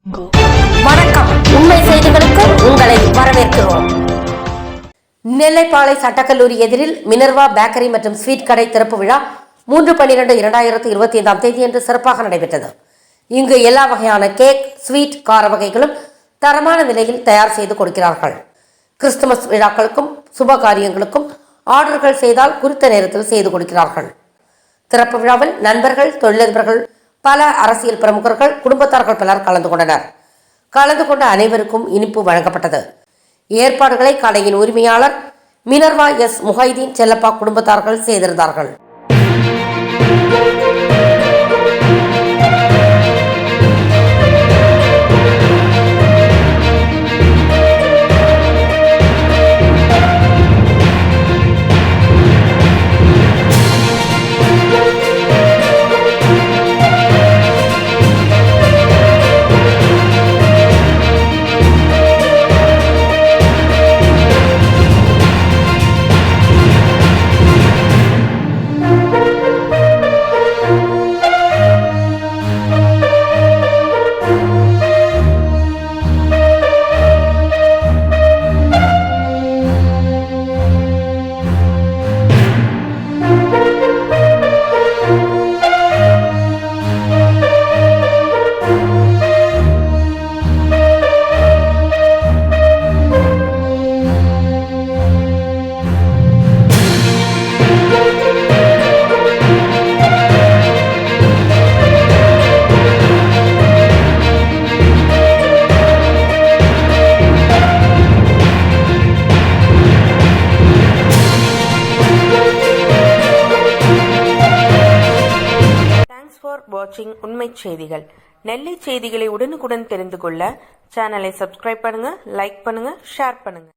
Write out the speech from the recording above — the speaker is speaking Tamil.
வணக்கம். உண்மை செய்திகளுக்கு உங்களை வரவேற்கிறோம். நெல்லைப்பாளை சட்டக்கல்லூரி எதிரில் மினர்வா பேக்கரி மற்றும் ஸ்வீட் கடை திறப்பு விழா 3/12/2025 தேதியன்று சிறப்பாக நடைபெற்றது. இங்கு எல்லா வகையான கேக், ஸ்வீட், கார வகைகளும் தரமான விலையில் தயார் செய்து கொடுக்கிறார்கள். கிறிஸ்துமஸ் விழாக்களுக்கும் சுப காரியங்களுக்கும் ஆர்டர்கள் செய்தால் குறித்த நேரத்தில் செய்து கொடுக்கிறார்கள். திறப்பு விழாவில் நண்பர்கள், தொழிலதிபர்கள், பல அரசியல் பிரமுகர்கள், குடும்பத்தார்கள் பலர் கலந்து கொண்டனர். கலந்து கொண்ட அனைவருக்கும் இனிப்பு வழங்கப்பட்டது. ஏற்பாடுகளை கடையின் உரிமையாளர் மினர்வா எஸ். முஹைதீன் செல்லப்பா குடும்பத்தார்கள் செய்திருந்தார்கள். வாட்சிங் உண்மை செய்திகள். நெல்லை செய்திகளை உடனுக்குடன் தெரிந்து கொள்ள சேனலை சப்ஸ்கிரைப் பண்ணுங்க, லைக் பண்ணுங்க, ஷேர் பண்ணுங்க.